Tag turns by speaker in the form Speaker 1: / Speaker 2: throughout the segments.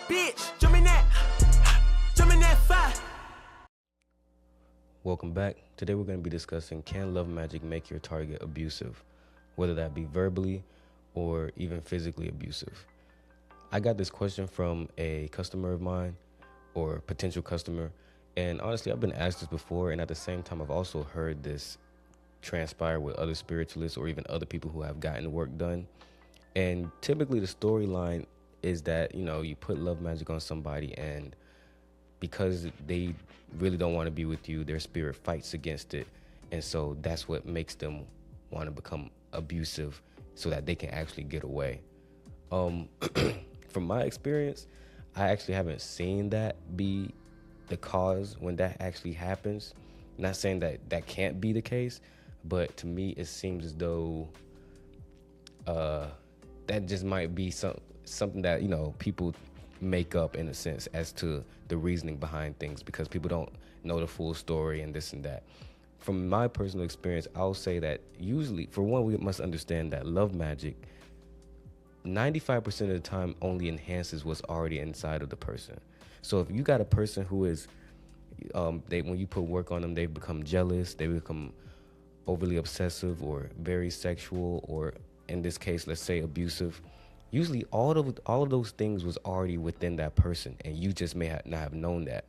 Speaker 1: Bitch, jump in that fire.
Speaker 2: Welcome back. Today we're going to be discussing, can love magic make your target abusive, whether that be verbally or even physically abusive. I got this question from a customer of mine or potential customer, and honestly I've been asked this before, and at the same time I've also heard this transpire with other spiritualists or even other people who have gotten work done. And typically the storyline is that, you put love magic on somebody, and because they really don't want to be with you, their spirit fights against it. And so that's what makes them want to become abusive so that they can actually get away. From my experience, I actually haven't seen that be the cause when that actually happens. Not saying that that can't be the case, but to me it seems as though that just might be something that people make up in a sense as to the reasoning behind things, because people don't know the full story and this and that. From my personal experience, I'll say that usually, for one, we must understand that love magic 95% of the time only enhances what's already inside of the person. So if you got a person who is when you put work on them, they become jealous, they become overly obsessive or very sexual, or in this case, let's say abusive. Usually all of those things was already within that person, and you just may not have known that.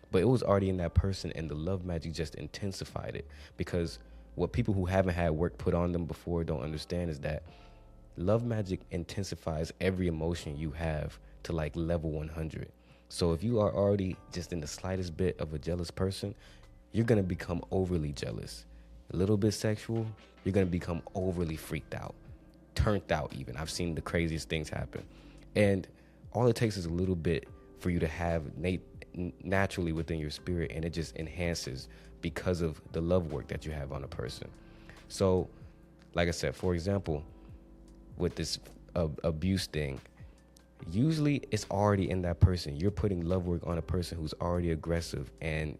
Speaker 2: But it was already in that person, and the love magic just intensified it. Because what people who haven't had work put on them before don't understand is that love magic intensifies every emotion you have to like level 100. So if you are already just in the slightest bit of a jealous person, you're going to become overly jealous. A little bit sexual, you're going to become overly freaked out. Turned out even. I've seen the craziest things happen. And all it takes is a little bit for you to have naturally within your spirit, and it just enhances because of the love work that you have on a person. So, like I said, for example, with this abuse thing, usually it's already in that person. You're putting love work on a person who's already aggressive, and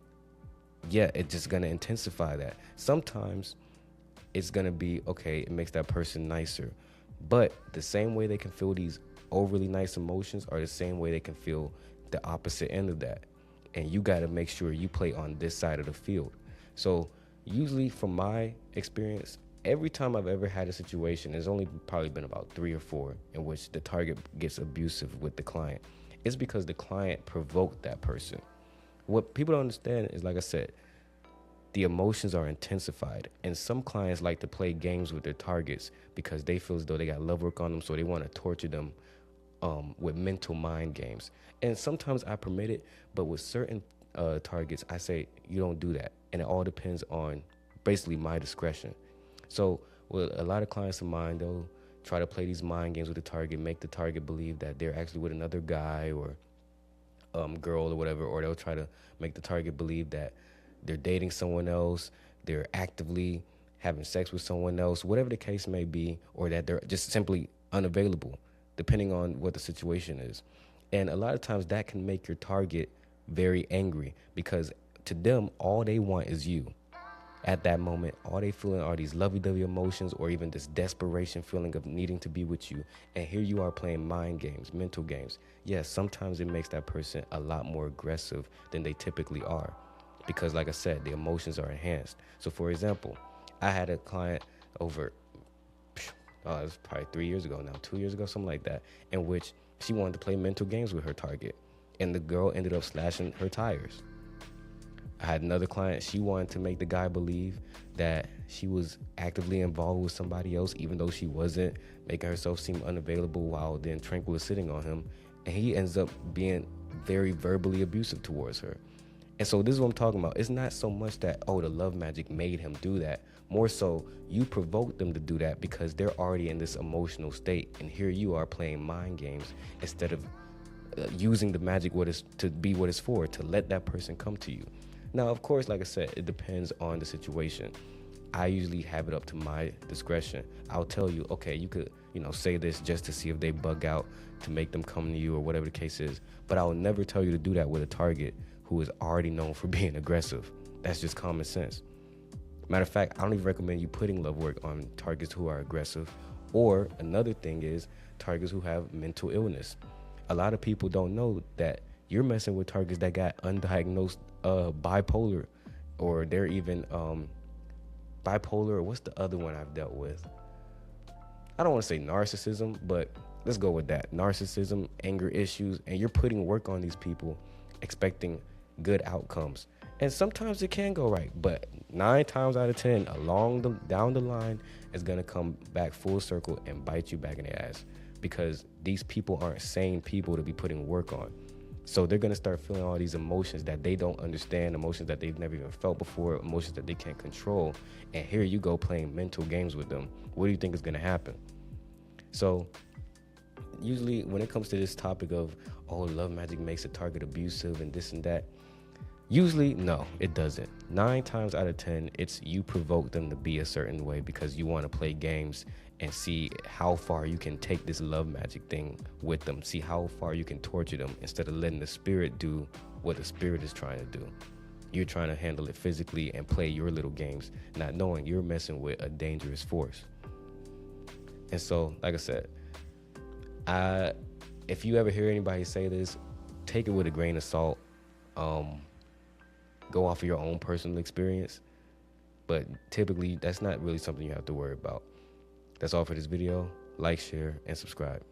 Speaker 2: yeah, it's just going to intensify that. Sometimes it's going to be, okay, it makes that person nicer. But the same way they can feel these overly nice emotions are the same way they can feel the opposite end of that. And you got to make sure you play on this side of the field. So usually from my experience, every time I've ever had a situation, there's only probably been about 3 or 4 in which the target gets abusive with the client. It's because the client provoked that person. What people don't understand is, like I said, the emotions are intensified, and some clients like to play games with their targets because they feel as though they got love work on them, so they want to torture them with mental mind games. And sometimes I permit it, but with certain targets, I say you don't do that, and it all depends on basically my discretion. So with a lot of clients of mine, they'll try to play these mind games with the target, make the target believe that they're actually with another guy or girl or whatever, or they'll try to make the target believe that they're dating someone else, they're actively having sex with someone else, whatever the case may be, or that they're just simply unavailable, depending on what the situation is. And a lot of times that can make your target very angry, because to them, all they want is you. At that moment, all they feeling are these lovey-dovey emotions, or even this desperation feeling of needing to be with you. And here you are playing mind games, mental games. Yes, sometimes it makes that person a lot more aggressive than they typically are. Because like I said, the emotions are enhanced. So for example, I had a client over, it was probably 3 years ago now, 2 years ago, something like that, in which she wanted to play mental games with her target. And the girl ended up slashing her tires. I had another client, she wanted to make the guy believe that she was actively involved with somebody else, even though she wasn't, making herself seem unavailable while then Tranquil is sitting on him. And he ends up being very verbally abusive towards her. And so this is what I'm talking about. It's not so much that, the love magic made him do that. More so, you provoked them to do that because they're already in this emotional state. And here you are playing mind games instead of using the magic to be what it's for, to let that person come to you. Now, of course, like I said, it depends on the situation. I usually have it up to my discretion. I'll tell you, okay, you could, say this just to see if they bug out, to make them come to you or whatever the case is. But I will never tell you to do that with a target who is already known for being aggressive. That's just common sense. Matter of fact, I don't even recommend you putting love work on targets who are aggressive. Or another thing is targets who have mental illness. a lot of people don't know that you're messing with targets that got undiagnosed bipolar, or they're even bipolar, or what's the other one I've dealt with? I don't want to say narcissism, but let's go with that. Narcissism, anger issues, and you're putting work on these people expecting good outcomes. And sometimes it can go right, but 9 times out of 10 down the line, it's going to come back full circle and bite you back in the ass, because these people aren't sane people to be putting work on. So they're going to start feeling all these emotions that they don't understand, emotions that they've never even felt before, emotions that they can't control. And here you go playing mental games with them. What do you think is going to happen? So usually when it comes to this topic of, oh, love magic makes a target abusive and this and that, usually, no, it doesn't. 9 times out of 10, it's you provoke them to be a certain way because you want to play games and see how far you can take this love magic thing with them. See how far you can torture them instead of letting the spirit do what the spirit is trying to do. You're trying to handle it physically and play your little games, not knowing you're messing with a dangerous force. And so, like I said, if you ever hear anybody say this, take it with a grain of salt. Go off of your own personal experience, but typically that's not really something you have to worry about. That's all for this video. Like, share, and subscribe.